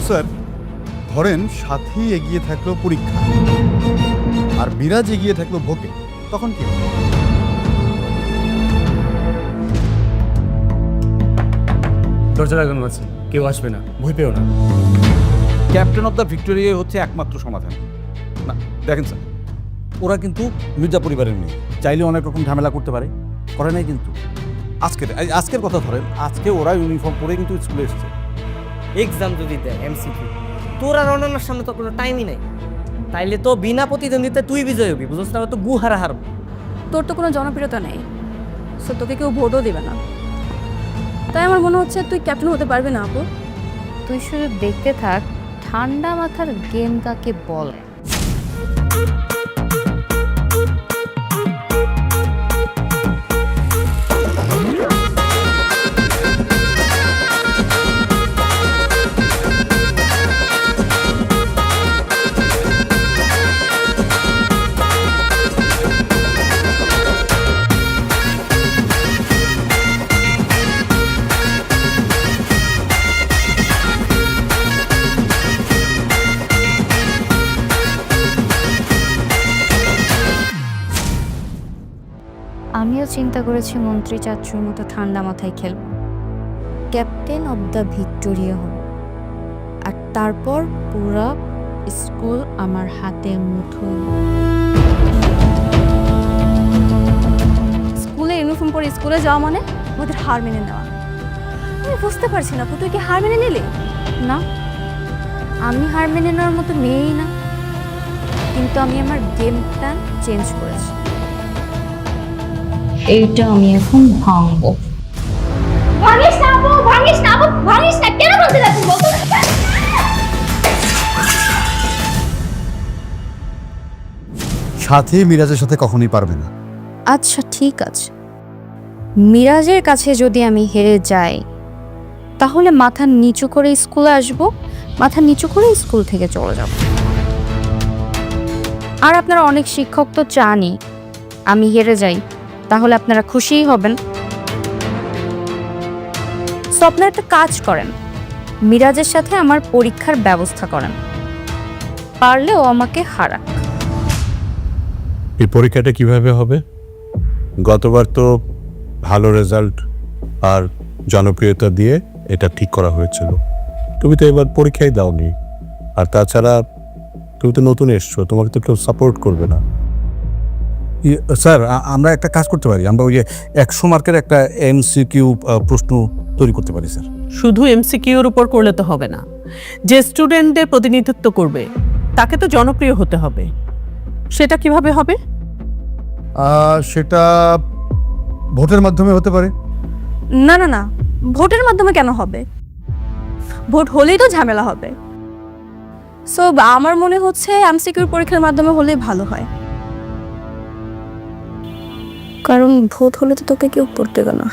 Sir, ধরেন সাথী এগিয়ে থাকলো পরীক্ষা আর মিরাজ এগিয়ে থাকলো ভোটে, তখন কি হবে? দরজা লাগানো আছে, কেউ আসবে না, ভয় পেও না। ক্যাপ্টেন অফ দ্য ভিক্টোরিয়া হচ্ছে একমাত্র সমাধান। না দেখেন স্যার, ওরা কিন্তু মির্জা পরিবারের মেয়ে, চাইলে অনেক রকম ঝামেলা করতে পারে, করে নাই কিন্তু। আজকের কথা ধরেন, আজকে ওরা ইউনিফর্ম পরে কিন্তু স্কুলে এসেছে। এক্সাম যদি দেয় এমসিকিউ, তোর আর অন্যান্যর সামনে তো কোনো টাইমই নাই, তাইলে তো বিনা প্রতিদ্বন্দ্বিতা তুই বিজয় হবি, বুঝছ না? তো গুহারা হারব। তোর তো কোনো জনপ্রিয়তা নেই, সো তোকে কেউ ভোটও দেবে না। তাই আমার মনে হচ্ছে তুই ক্যাপ্টেন হতে পারবি না আপু। তুই শুধু দেখতে থাক ঠান্ডা মাথার গেম কাকে বলে। আমিও চিন্তা করেছি মন্ত্রী চাচুর মতো ঠান্ডা মাথায় খেলব, ক্যাপ্টেন অব দ্য ভিক্টোরিয়া হব, আর তারপর পুরো স্কুল আমার হাতের মুঠোয়। স্কুলে ইউনিফর্ম পরে স্কুলে যাওয়া মানে ওদের হার মেনে নেওয়া। আমি বুঝতে পারছি না আপু, তুই কি হার মেনে নিলি? না, আমি হার মেনে নেওয়ার মতো মেয়েই না, কিন্তু আমি আমার গেম প্ল্যান চেঞ্জ করেছি। এইটা আমি এখন ভাঙবো। ভাঙিস না আপু, ভাঙিস না আপু, ভাঙিস না। কেন বলতে যাচ্ছিস বলতো? সাথী মিরাজের সাথে কখনোই পারবে না। আচ্ছা ঠিক আছে, মিরাজের কাছে যদি আমি হেরে যাই তাহলে মাথা নিচু করে স্কুলে আসব, মাথা নিচু করে স্কুল থেকে চলে যাব। আর আপনারা অনেক শিক্ষক তো চানই আমি হেরে যাই, তাহলে আপনারা খুশিই হবেন। সো আপনারা একটা কাজ করেন, মিরাজের সাথে আমার পরীক্ষার ব্যবস্থা করেন, পারলে ও আমাকে হারাক। এই পরীক্ষাটা কিভাবে হবে? গতবার তো ভালো রেজাল্ট আর জনপ্রিয়তা দিয়ে এটা ঠিক করা হয়েছিল, তুমি তো এবার পরীক্ষাই দাওনি। আর তাছাড়া তুমি তো নতুন এসছো, তোমাকে তো কেউ সাপোর্ট করবে না। স্যার, আমরা একটা কাজ করতে পারি, আমরা ওই যে 100 মার্কের একটা এমসিকিউ প্রশ্ন তৈরি করতে পারি স্যার। শুধু এমসিকিউর উপর করলে তো হবে না, যে স্টুডেন্টদের প্রতিনিধিত্ব করবে তাকে তো জনপ্রিয় হতে হবে। সেটা কিভাবে হবে? সেটা ভোটের মাধ্যমে হতে পারে। না না না, ভোটের মাধ্যমে কেন হবে? ভোট হলেই তো ঝামেলা হবে। সো আমার মনে হচ্ছে এমসিকিউর পরীক্ষার মাধ্যমে হলেই ভালো হয়, কারণ ভোট হলে তো তোকে কেউ পড়তে গেল না।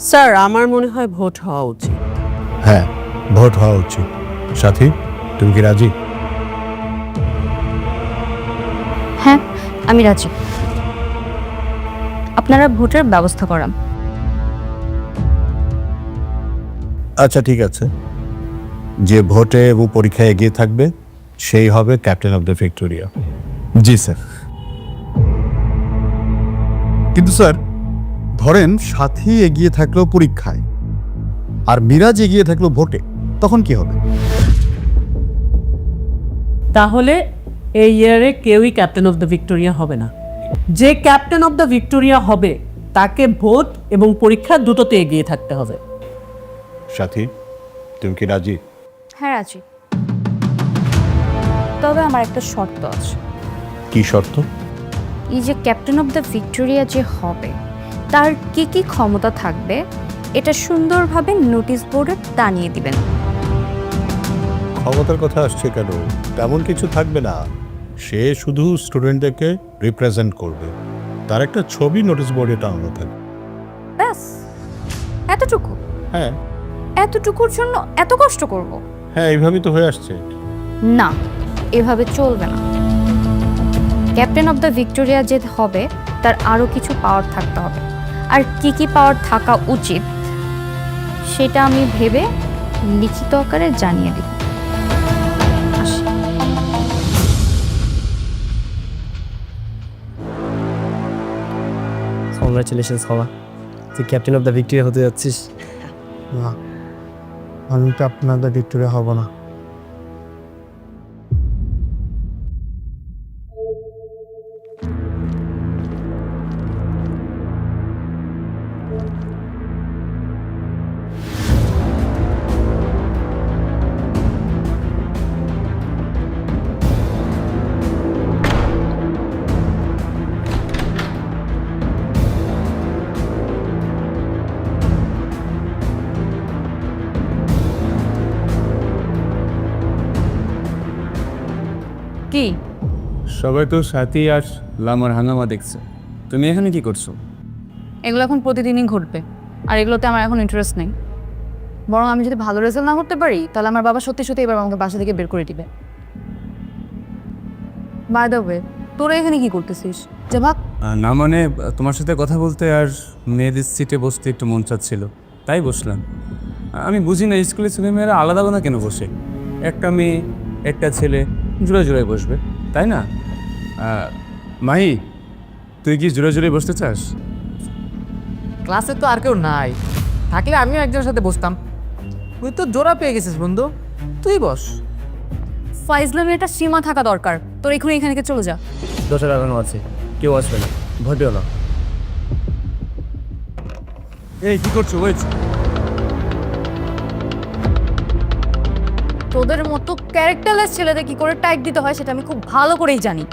স্যার, আমার মনে হয় ভোট হওয়া উচিত। হ্যাঁ, ভোট হওয়া উচিত। সাথী, তুমি কি রাজি? হ্যাঁ, আমি রাজি। আপনারা ভোটের ব্যবস্থা করান। আচ্ছা ঠিক আছে, যে ভোটে এবং পরীক্ষায় এগিয়ে থাকবে সেই হবে captain of the Victoria. G sir. কিন্তু স্যার, ধরেন সাথী এগিয়ে থাকলো পরীক্ষায় আর মিরাজ এগিয়ে থাকলো ভোটে, তখন কি হবে? তাহলে এই ইয়ারে কেউই ক্যাপ্টেন অফ দ্য ভিক্টোরিয়া হবে না। যে ক্যাপ্টেন অফ দ্য ভিক্টোরিয়া হবে তাকে ভোট এবং পরীক্ষা দুটোতে এগিয়ে থাকতে হবে। সাথী, তুমি কি রাজি? হ্যাঁ রাজি, তবে আমার একটা শর্ত আছে। কি শর্ত? এই যে ক্যাপ্টেন অফ দ্য ভিক্টোরিয়া যে হবে তার কি কি ক্ষমতা থাকবে এটা সুন্দরভাবে নোটিশ বোর্ডে টানিয়ে দিবেন। ক্ষমতার কথা আসছে কেন? তেমন কিছু থাকবে না, সে শুধু স্টুডেন্টদেরকে রিপ্রেজেন্ট করবে, তার একটা ছবি নোটিশ বোর্ডে টানানো থাকবে। ব্যাস এতটুকু? হ্যাঁ। এতটুকুর জন্য এত কষ্ট করব? হ্যাঁ, এইভাবেই তো হয়ে আসছে। না, এভাবে চলবে না। ক্যাপ্টেন অফ দ্য ভিক্টোরিয়া যে হবে তার আরও কিছু পাওয়ার থাকতে হবে, আর কি কি পাওয়ার থাকা উচিত সেটা আমি ভেবে লিখিত আকারে জানিয়ে দিব। আসি। কংগ্রাচুলেশনস হওয়া, তুই ক্যাপ্টেন অফ দ্য ভিক্টোরিয়া হতে যাচ্ছিস। না, আমি ক্যাপ্টেন অফ দ্য ভিক্টোরিয়া হব না। কি সবাই তো সাথী আর লামার হাঙ্গামা দেখছে, তুমি এখানে কি করছো? এগুলো এখন প্রতিদিনই ঘটবে, আর এগুলোতে আমার এখন ইন্টারেস্ট নেই। বরং আমি যদি ভালো রেজাল্ট না করতে পারি তাহলে আমার বাবা সত্যি সত্যি এবার আমাকে বাসা থেকে বের করে দিবে। বাই দ্য ওয়ে, তোরা এখানে কি করতেছিস? যে ভাগ। না মানে তোমার সাথে কথা বলতে আর মেয়েদের সিটে বসতে একটু মন চাচ্ছিল, তাই বসলাম। আমি বুঝি না স্কুলের ছেলেমেয়েরা আলাদা আলাদা কেন বসে, একটা মেয়ে একটা ছেলে জোড়া জোড়ায় বসবে, তাই না? মাহি, তুই কি জোড়া জোড়ায় বসতে চাস? ক্লাসে তো আর কেউ নাই, থাকলে আমিও একজনের সাথে বসতাম। তুই তো জোড়া পেয়ে গেছিস বন্ধু, তুই বস। ফাইজলামের একটা সীমা থাকা দরকার। তোর এখনই এখান থেকে চলে যা। দরজা লাগানো আছে, কেউ আসবে না, ভয় পেও না। এই কি করছো? ওয়েট, তোদের মতো ক্যারেক্টারলেস ছেলেদের কি করে টাইট দিতে হয় সেটা আমি খুব ভালো করেই জানি।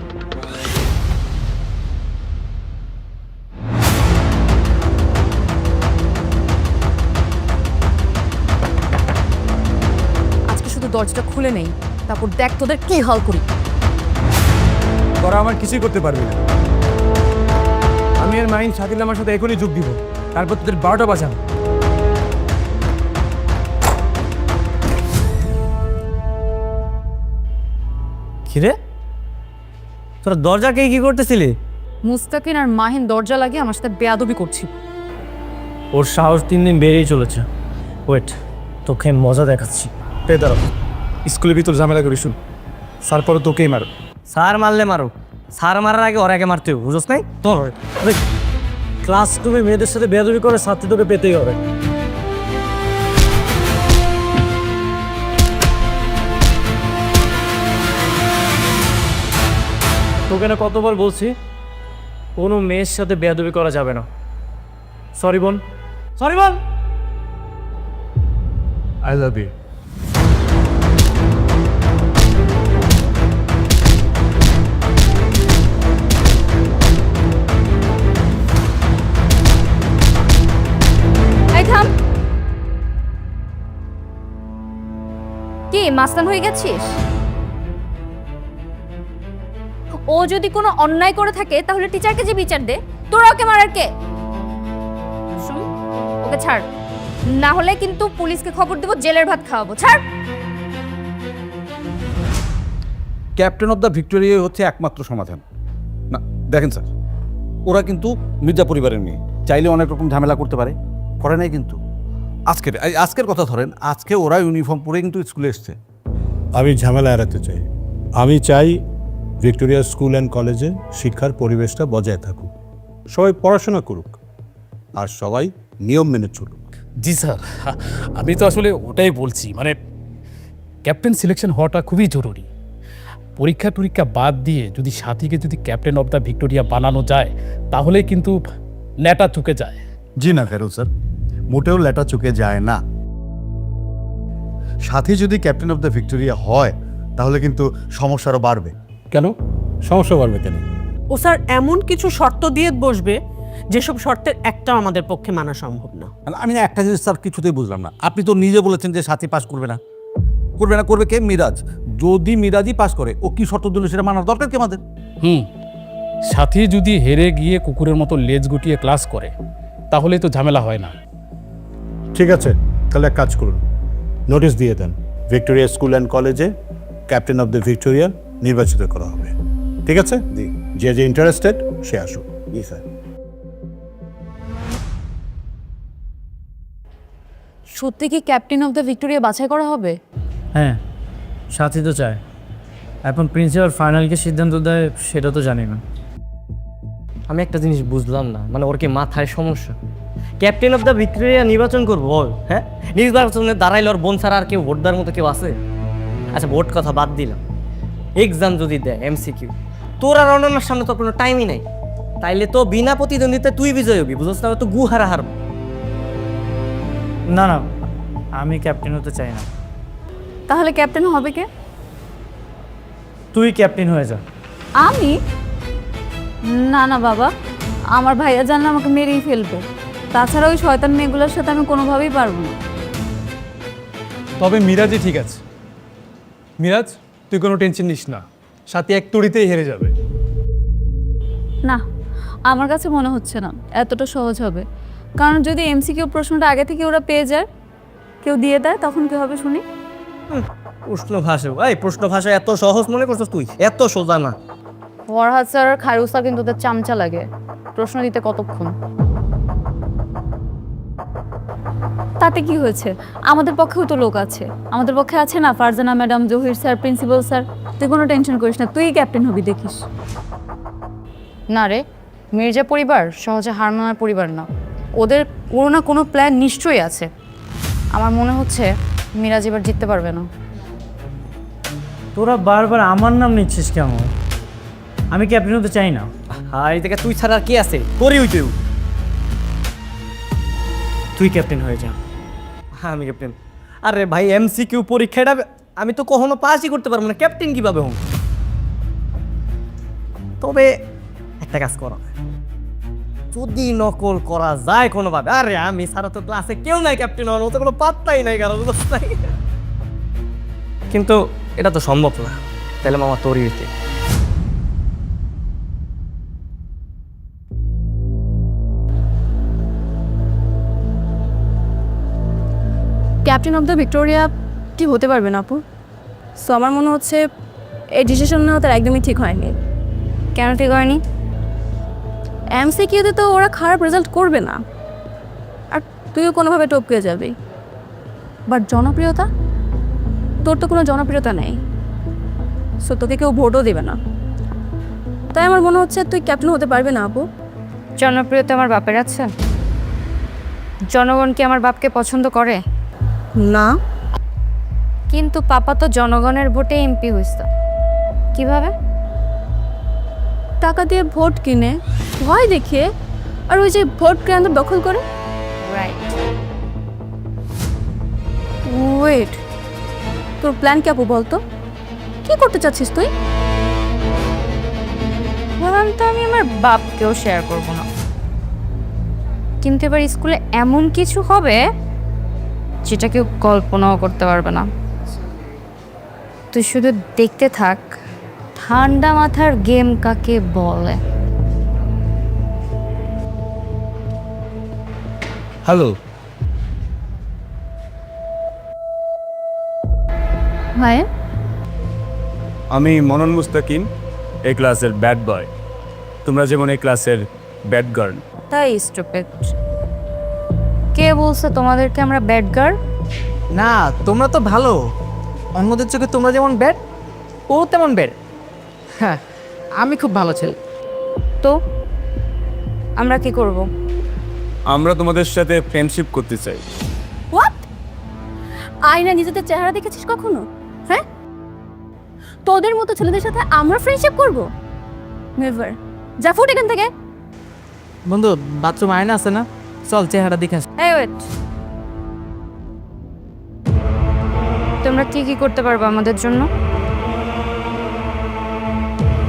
আজকে শুধু দরজাটা খুলে নেই, তারপর দেখ তোদের কি হাল করি। তোরা আমার কিছুই করতে পারবি না। আমি আর মাইন শাকিল আমার সাথে এখনই যোগ দিব, তারপর তোদের 12টা বাজাম। কিরে, তোরা দরজাকে কি করতেছিলি? মুস্তাকিন আর মাহিন দরজা লাগিয়ে আমার সাথে বেয়াদবি করছিল। ওর সাহস দিন দিন বেড়েই চলেছে। ওয়েট, তোকে মজা দেখাচ্ছি। এই দাঁড়াও, স্কুলের ভিতর ঝামেলা করিস, স্যার পরে তোকেই মারো। স্যার মারলে মারো, স্যার মারার আগে ওর আগে মারতে হবে, বুঝোস নাই? তোর ক্লাসরুমে মেয়েদের সাথে বেয়াদবি করে ছাত্রী তোকে পেতেই হবে। তোকে না কতবার বলছি কোনো মেয়ের সাথে বেয়াদবি করা যাবে না। সরি বোন, সরি বোন। I love you. এই থাম। কি মাস্তান হয়ে গেছিস? ও যদি কোনো অন্যায় করে থাকে তাহলে টিচারকে যে বিচার দে, তোরা ওকে মারার কে? শুন, ওকে ছাড়, না হলে কিন্তু পুলিশকে খবর দেবো, জেলের ভাত খাওয়াবো। ছাড়। ক্যাপ্টেন অফ দ্য ভিক্টোরিয়া হচ্ছে একমাত্র সমাধান। না দেখেন স্যার, ওরা কিন্তু মির্জা পরিবারের মেয়ে, চাইলে অনেক রকম ঝামেলা করতে পারে, করে নাই কিন্তু। আজকের কথা ধরেন, আজকে ওরা ইউনিফর্ম পরে কিন্তু স্কুলে এসছে। আমি ঝামেলা এড়াতে চাই। আমি চাই ভিক্টোরিয়া স্কুল অ্যান্ড কলেজে শিক্ষার পরিবেশটা বজায় থাকুক, সবাই পড়াশোনা করুক আর সবাই নিয়ম মেনে চলুক। জি স্যার, আমি তো আসলে ওটাই বলছি, মানে ক্যাপ্টেন সিলেকশন হওয়াটা খুবই জরুরি। পরীক্ষা বাদ দিয়ে যদি সাথীকে যদি ক্যাপ্টেন অফ দ্য ভিক্টোরিয়া বানানো যায় তাহলে কিন্তু নেটা চুকে যায়। জি না ফেরুল স্যার, মোটেও লেটা চুকে যায় না। সাথী যদি ক্যাপ্টেন অফ দ্য ভিক্টোরিয়া হয় তাহলে কিন্তু সমস্যা আরও বাড়বে। কেন সমস্যা বাড়বে কেন? ও স্যার এমন কিছু শর্ত দিয়ে বসবে যেসব শর্তের একটাও আমাদের পক্ষে মানা সম্ভব না। আমি না একটা জিনিস স্যার কিছুতেই বুঝলাম না। আপনি তো নিজে বলেছেন যে সাথী পাস করবে না, করবে কে? মিরাজ। যদি মিরাজই পাস করে, ও কি শর্ত দিল সেটা মানার দরকার কি আমাদের? সাথী যদি হেরে গিয়ে কুকুরের মতো লেজ গুটিয়ে ক্লাস করে তাহলে তো ঝামেলা হয় না। ঠিক আছে, তাহলে এক কাজ করুন, নোটিশ দিয়ে দেন, ভিক্টোরিয়া স্কুল অ্যান্ড কলেজে ক্যাপ্টেন অফ দ্য ভিক্টোরিয়া নির্বাচিত করা হবে। ঠিক আছে, যে ইন্টারেস্টেড সে আসুক। জি স্যার। সত্যি কি ক্যাপ্টেন অফ দ্য ভিক্টোরিয়া বাছাই করা হবে? হ্যাঁ, সাথী তো চায়। এখন প্রিন্সিপাল ফাইনালকে সিদ্ধান্ত দেয় সেটা তো জানি না। আমি একটা জিনিস বুঝলাম না, মানে ওর কি মাথায় সমস্যা? ক্যাপ্টেন অফ দ্য ভিক্টোরিয়া নির্বাচন করবো বল, হ্যাঁ? নির্বাচনে দাঁড়াইলে ওর বোন ছাড়া আর কেউ ভোট দেওয়ার মতো কেউ আছে? আচ্ছা, ভোট কথা বাদ দিলাম, এক্সাম যদি দেয় MCQ, তোর আর অন্যান্যর সামনে তো কোনো টাইমই নাই। তাইলে তো বিনা প্রতিদ্বন্দ্বিতায় তুই বিজয় হবি, বুঝছ না? তো গু হারা হারব। না না, আমি ক্যাপ্টেন হতে চাই না। তাহলে ক্যাপ্টেন হবে কে? তুই ক্যাপ্টেন হয়ে যা। আমি? না না বাবা, আমার ভাইয়া জানলে আমাকে মেরেই ফেলবে। তাছাড়া ওই শয়তান মেয়েগুলোর সাথে আমি কোনোভাবেই পারবো না। তবে মিরাজই ঠিক আছে। মিরাজ, তুই কোনো টেনশন নিস না, সাথী এক তড়িতেই হেরে যাবে। না, আমার কাছে মনে হচ্ছে না এতটা সহজ হবে। কারণ যদি MCQ প্রশ্নটা আগে থেকে ওরা পেয়ে যায়, কেউ দিয়ে দেয়, তখন কি হবে শুনি? প্রশ্ন ভাষা, এই প্রশ্ন ভাষা এত সহজ মনে করছিস তুই? এত সোজা না। ফরহাদ স্যার আর খায়রুল স্যার কিন্তু ওদের চামচা লাগে। প্রশ্ন দিতে কতক্ষণ? তাতে কি হয়েছে? আমাদের পক্ষেও তো লোক আছে। আমাদের পক্ষে আছে না Farzana madam, Zahir sir, principal sir. তুই কোনো টেনশন করিস না, তুই ক্যাপ্টেন হবি, দেখিস। না রে, মির্জা পরিবার সহজে হার মানার পরিবার না। ওদের কোনো না কোনো প্ল্যান নিশ্চয়ই আছে। আমার মনে হচ্ছে মিরাজ এবার জিততে পারবে না। তোরা বারবার আমার নাম নিচ্ছিস কেমন? আমি ক্যাপ্টেন হতে চাই না। আর এই থেকে তুই ছাড়া আর কে আছে? তোরই হইতে তুই ক্যাপ্টেন হয়ে যা। হ্যাঁ, আমি ক্যাপ্টেন। আরে ভাই, MCQ পরীক্ষাটা আমি তো কখনো পাসই করতে পারবো না, ক্যাপ্টেন কিভাবে হব? তবে একটা কাজ করা, যদি নকল করা যায় কোনোভাবে। আরে আমি সারা তো ক্লাসে কেউ নাই ক্যাপ্টেন হওয়ার মতো, কোনো পাত্তাই নাই কারো, নাই। কিন্তু এটা তো সম্ভব না। তাহলে মামা তোরই হইতে। ক্যাপ্টেন অফ দ্য ভিক্টোরিয়া কি হতে পারবে না আপু? সো আমার মনে হচ্ছে এই ডিসিশন নেওয়া তার একদমই ঠিক হয়নি। কেন ঠিক হয়নি? MCQতে তো ওরা খারাপ রেজাল্ট করবে না, আর তুইও কোনোভাবে টপকে যাবি। বাট জনপ্রিয়তা, তোর তো কোনো জনপ্রিয়তা নেই, সো তোকে কেউ ভোটও দেবে না। তাই আমার মনে হচ্ছে তুই ক্যাপ্টেন হতে পারবে না আপু। জনপ্রিয়তা আমার বাপের আছে? জনগণ কি আমার বাপকে পছন্দ করে? না। কিন্তু পাপা তো জনগণের ভোটে MP হইছে। কিভাবে? টাকা দিয়ে ভোট কিনে, ভয় দেখিয়ে, আর ওই যে ভোট কেন্দ্র দখল করে। রাইট। ওয়েট, তোর প্ল্যান কি আপু বলতো? কি করতে চাচ্ছিস তুই? বললাম তো আমি আমার বাপকেও শেয়ার করব না, কিন্তু এবার স্কুলে এমন কিছু হবে যেটা কেউ কল্পনাও করতে পারবে না। তুই শুধু দেখতে থাক ঠান্ডা মাথার গেম কাকে বলে। হ্যালো, ভাই, আমি মনন মুস্তাকিম, এই ক্লাসের ব্যাড বয়। তোমরা যেমন এই ক্লাসের ব্যাড গার্ল। তাই স্টুপিড। কে বলছে তোমাদেরকে আমরা ব্যাড গার্ল? না, তোমরা তো ভালো। অন্যদের চোখে তোমরা যেমন ব্যাড, ও তেমন ব্যাড। হ্যাঁ, আমি খুব ভালো ছেলে। তো আমরা কি করব? আমরা তোমাদের সাথে ফ্রেন্ডশিপ করতে চাই। হোয়াট? আয়না নিজেদের চেহারা দেখেছিস কখনো? হ্যাঁ, তোদের মতো ছেলেদের সাথে আমরা ফ্রেন্ডশিপ করব? নেভার। যা ফুট এখান থেকে। বন্ধু, বাথরুম আয়না আছে না? চল চেহারা দেখে আসি। এই ওয়েট, তোমরা কি কি করতে পারবে আমাদের জন্য?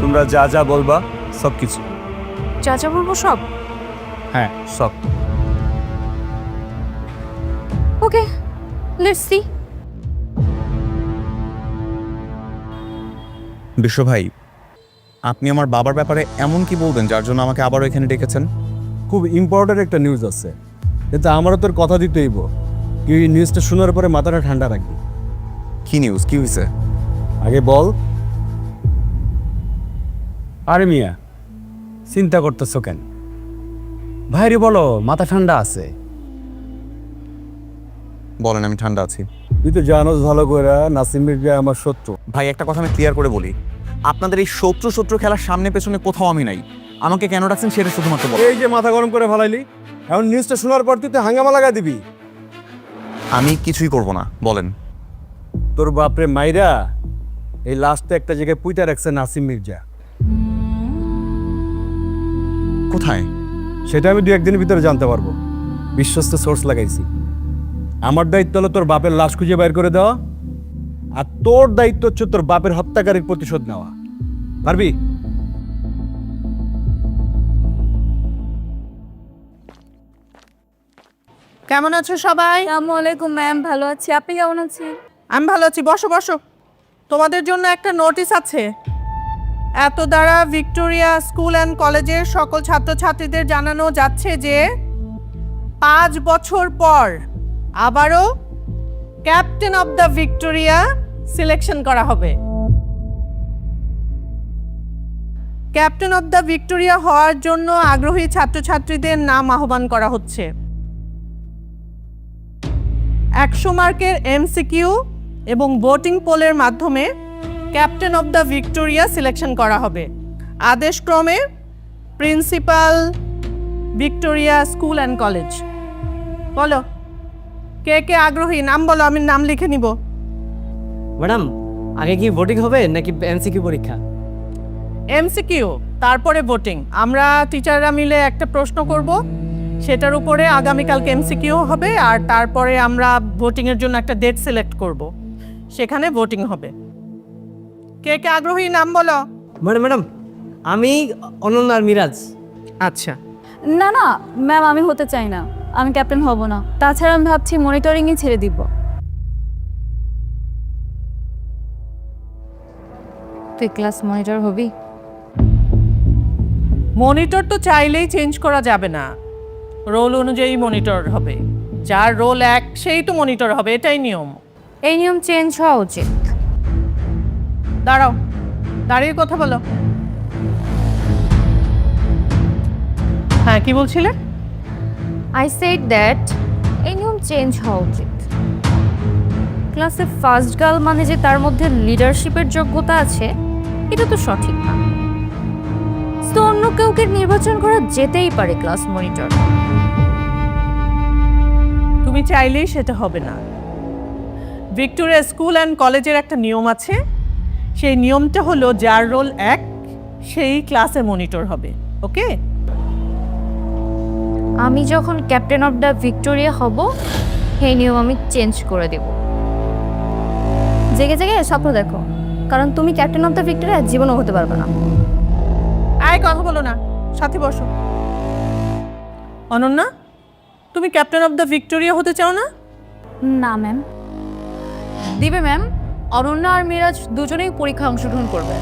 তোমরা যা যা বলবা সব কিছু। চাচা বলবো সব? হ্যাঁ, সব। ওকে, লেটস সি। বিশ্ব ভাই, আপনি আমার বাবার ব্যাপারে এমন কি বলবেন যার জন্য আমাকে আবারও এখানে ডেকেছেন? খুব ইম্পর্টেন্ট একটা নিউজ আছে, কিন্তু আমারও তোর কথা দিতেই কি নিউজটা শোনার পরে মাথাটা ঠান্ডা রাখবি। কি নিউজ, কি হয়েছে? আগে বল। আরে মিয়া, চিন্তা করতেছো কেন? ভাইরে বলো, মাথা ঠান্ডা আছে। বলেন, আমি ঠান্ডা আছি। তুই তো জানোস ভালো করে নাসিম মির্জা আমার শত্রু। ভাই, একটা কথা আমি ক্লিয়ার করে বলি, আপনাদের এই শত্রু শত্রু খেলার সামনে পেছনে কোথাও আমি নাই। আমাকে কেন ডাকছেন সেটা শুধুমাত্র বলেন। এই যে মাথা গরম করে ফেলাইলি, এখন নিউজটা শোনার পর তুই তো হাঙ্গামা লাগা দিবি। আমি কিছুই করব না, বলেন। তোর বাপরে মাইরা এই লাস্টে একটা জায়গায় পুইতা রাখছে নাসিম মির্জা। কোথায়? সেটা আমি 2-1 দিনের ভিতরে জানতে পারবো। বিশ্বস্ত সোর্স লাগাইছি। আমার দায়িত্ব হলো তোর বাপের লাশ খুঁজে বের করে দেওয়া, আর তোর দায়িত্ব হচ্ছে তোর বাপের হত্যাকারীর প্রতিশোধ নেওয়া। পারবি? কেমন আছো সবাই? আসসালামু আলাইকুম ম্যাম, ভালো আছি। আপনি কেমন আছেন? আমি ভালো আছি, বসো বসো। তোমাদের জন্য একটা নোটিশ আছে। এত দ্বারা ভিক্টোরিয়া স্কুল অ্যান্ড কলেজের সকল ছাত্রছাত্রীদের জানানো যাচ্ছে যে 5 বছর পর আবারও captain of the Victoria selection করা হবে। ক্যাপ্টেন অফ দ্য ভিক্টোরিয়া হওয়ার জন্য আগ্রহী ছাত্রছাত্রীদের নাম আহ্বান করা হচ্ছে। 100 মার্কের এমসিকিউ এবং ভোটিং পোলের মাধ্যমে captain of the Victoria selection করা হবে। আদেশক্রমে principal, Victoria school and college. বলো, কে কে আগ্রহী? নাম বলো, আমি নাম লিখে নিব। ম্যাডাম, আগে কি ভোটিং হবে নাকি এমসিকিউ পরীক্ষা? এমসিকিউ, তারপরে ভোটিং। আমরা টিচাররা মিলে একটা প্রশ্ন করব, সেটার উপরে আগামীকালকে এমসিকিউ হবে, আর তারপরে আমরা ভোটিংয়ের জন্য একটা ডেট সিলেক্ট করব, সেখানে ভোটিং হবে। কে কে আগ্রহী? নাম বলো। ম্যাডাম, আমি অনন্য আর মিরাজ। আচ্ছা, না না ম্যাম, আমি হতে চাই না, আমি ক্যাপ্টেন হব না। তাছাড়া আমি ভাবছি মনিটরিংই ছেড়ে দিব। তুই ক্লাস মনিটর হবি? মনিটর তো চাইলেই চেঞ্জ করা যাবে না, রোল অনুযায়ী মনিটর হবে। যার রোল এক সেই তো মনিটর হবে, এটাই নিয়ম। এই নিয়ম চেঞ্জ হওয়া উচিত। দাঁড়াও, দাঁড়িয়ে কথা বলো। হ্যাঁ, কি বলছিলে? আই সেড দ্যাট এই নিয়ম চেঞ্জ হওয়া উচিত। ক্লাসে ফার্স্ট গার্ল মানে যে তার মধ্যে লিডারশিপের যোগ্যতা আছে, এটা তো সঠিক না। তো অন্য কাউকে নির্বাচন করা যেতেই পারে ক্লাস মনিটর। তুমি চাইলেই সেটা হবে না। ভিক্টোরিয়া স্কুল অ্যান্ড কলেজের একটা নিয়ম আছে, সেই নিয়মটা হলো যার রোল এক সেই ক্লাসে মনিটর হবে। ওকে? আমি যখন ক্যাপ্টেন অফ দ্য ভিক্টোরিয়া হব, সেই নিয়ম আমি চেঞ্জ করে দেব। জেগে জেগে স্বপ্ন দেখো, কারণ তুমি ক্যাপ্টেন অফ দ্য ভিক্টোরিয়া জীবনও হতে পারবে না। আয়, কথা বলো না, সাথে বসো। অনন্যা, তুমি ক্যাপ্টেন অফ দ্য ভিক্টোরিয়া হতে চাও না? না ম্যাম। দিবে ম্যাম, অনন্যা আর মিরাজ দুজনেই পরীক্ষায় অংশগ্রহণ করবে।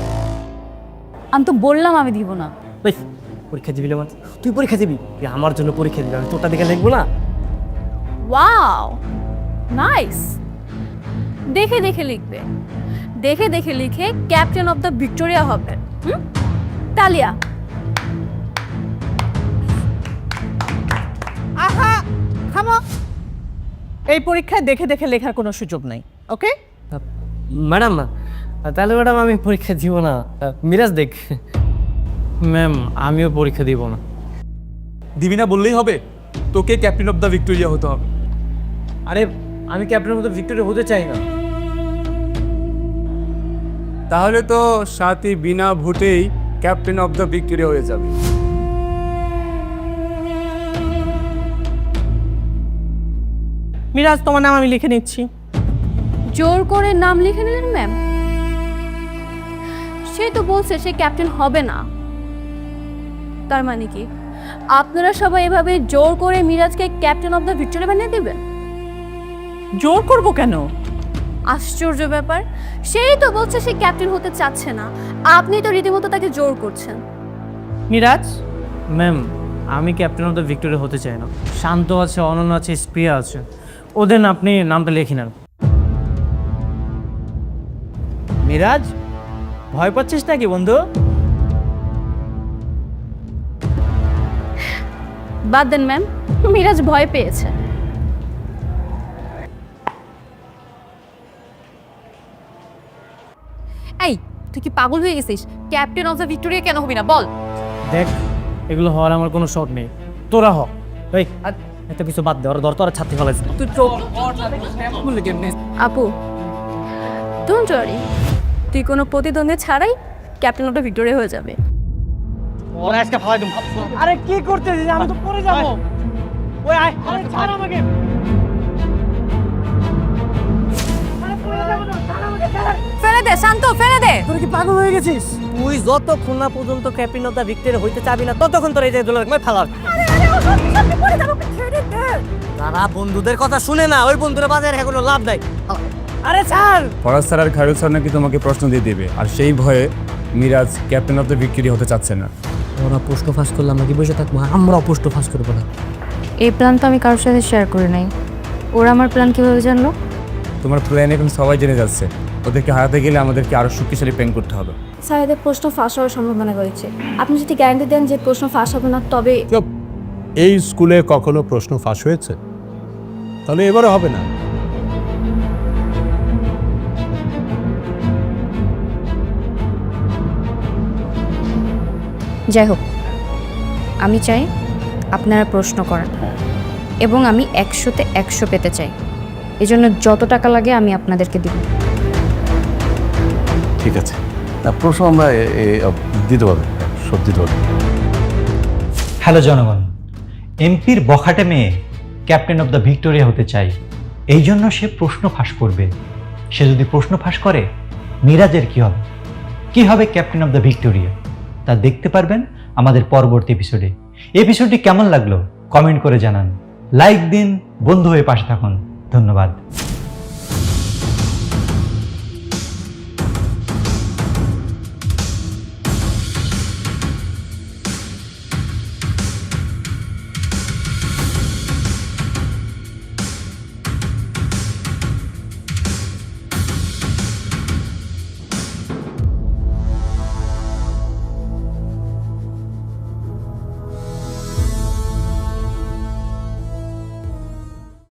আমি তো বললাম আমি দিব না। বেশ, পরীক্ষা দিবি না মানে? তুই পরীক্ষা দিবি? তুই আমার জন্য পরীক্ষা দিবি, আমি তোরটা দেখে লিখবো না? Wow, nice. দেখে দেখে লিখবে, দেখে দেখে লিখে ক্যাপ্টেন অফ দ্য ভিক্টোরিয়া হবে। তালিয়া। আহা, থামো। এই পরীক্ষায় দেখে দেখে লেখার কোনো সুযোগ নাই। ওকে? ম্যাডাম, তাহলে ম্যাডাম আমি পরীক্ষা দিব না। মিরাজ দেখ। ম্যাম, আমিও পরীক্ষা দিব না। দিবি না বললেই হবে? তোকে ক্যাপ্টেন অফ দ্য ভিক্টোরিয়া হতে হবে। আরে, আমি ক্যাপ্টেন অফ দ্য ভিক্টোরিয়া হতে চাই না। তাহলে তো সাথী বিনা ভোটেই ক্যাপ্টেন অফ দ্য ভিক্টোরিয়া হয়ে যাবে। মিরাজ, তোমার নাম আমি লিখে নিচ্ছি। জোর করে নাম লিখে নিলেন ম্যাম? সে তো বলছে সে ক্যাপ্টেন হবে না। তার মানে কি আপনারা সবাই এভাবে জোর করে মিরাজকে ক্যাপ্টেন অফ দ্য ভিক্টোরিয়া বানিয়ে দেবেন? জোর করব কেন? আশ্চর্য ব্যাপার, সেই তো বলছে সে ক্যাপ্টেন হতে চাচ্ছে না, আপনি তো রীতিমতো তাকে জোর করছেন। মিরাজ, ম্যাম, আমি ক্যাপ্টেন অফ দ্য ভিক্টোরিয়া হতে চাই না। শান্ত আছে, অনন্য আছে, স্প্রিয়া আছে, ওদের আপনি নামটা লিখে নেন। মিরাজ, ভয় পাচ্ছিস নাকি বন্ধু? বাদ দেন ম্যাম, মিরাজ ভয় পেয়েছে। তুই কি পাগল হয়ে গেছিস? ক্যাপ্টেন অফ দ্য ভিক্টোরিয়া কেন হবি না বল? দেখ, এগুলো হওয়ার আমার কোনো শখ নেই, তোরা হ। এই এত কিছু বাদ দে, ওরা ধর তোরা ছাত্রী ফেলাইছে। তুই চোখ বলে কেমনে? আপু, ডোন্ট ওয়ারি, তুই কোনো প্রতিদ্বন্দ্বী ছাড়াই ক্যাপ্টেন অফ দ্য ভিক্টোরিয়া হয়ে যাবে। ওরা আজকে ফালাই দিম। আরে কি করতেছিস? আমি তো পড়ে যাব। ওই আয়, আরে ছাড় আমাকে। ফেলে দে শান্ত, ফেলে দে। তুই কি পাগল হয়ে গেছিস? তুই যতক্ষণ না পর্যন্ত ক্যাপ্টেন অফ দ্য ভিক্টোরিয়া হইতে চাবি না, ততক্ষণ তোর এই যে দোলা ফেলার। তারা বন্ধুদের কথা শুনে না, ওই বন্ধুরা বাজারে রেখে কোনো লাভ নাই। আরে ছাড়। ফরাজ স্যার আর খায়রুল স্যার নাকি তোমাকে প্রশ্ন দিয়ে দেবে, আর সেই ভয়ে Miraj captain of the Victoria হতে চাচ্ছে না। ওরা প্রশ্ন ফাঁস করলে আমরা কি বসে থাকবো? আমরাও প্রশ্ন ফাঁস করবো না। এই প্ল্যান তো আমি কারোর সাথে শেয়ার করে নাই। ওরা আমার প্ল্যান কিভাবে জানলো? তোমার প্ল্যান এখন সবাই জেনে যাচ্ছে। ওদেরকে হারাতে গেলে আমাদেরকে আরো শক্তিশালী প্ল্যান করতে হবে। স্যার, এদের প্রশ্ন ফাঁস হওয়ার সম্ভাবনা রয়েছে। আপনি যদি গ্যারান্টি দেন যে প্রশ্ন ফাঁস হবে না, তবে চুপ। এই স্কুলে কখনো প্রশ্ন ফাঁস হয়েছে? তাহলে এবারে হবে না। যাই হোক, আমি চাই আপনারা প্রশ্ন করেন এবং আমি 100-তে 100 পেতে চাই। এজন্য যত টাকা লাগে আমি আপনাদেরকে দিব। ঠিক আছে, না প্রশ্ন আমরা দিতে পারবো, সব দিতে পারবো। হ্যালো জনগণ, এমপির বখাটে মেয়ে ক্যাপ্টেন অফ দ্য ভিক্টোরিয়া হতে চাই, এই জন্য সে প্রশ্ন ফাঁস করবে। সে যদি প্রশ্ন ফাঁস করে, মিরাজের কি হবে? কি হবে ক্যাপ্টেন অফ দ্য ভিক্টোরিয়া? তা দেখতে পারবেন আমাদের পরবর্তী এপিসোডে। এপিসোডটি কেমন লাগলো কমেন্ট করে জানান, লাইক দিন, বন্ধু হয়ে পাশে থাকুন। ধন্যবাদ।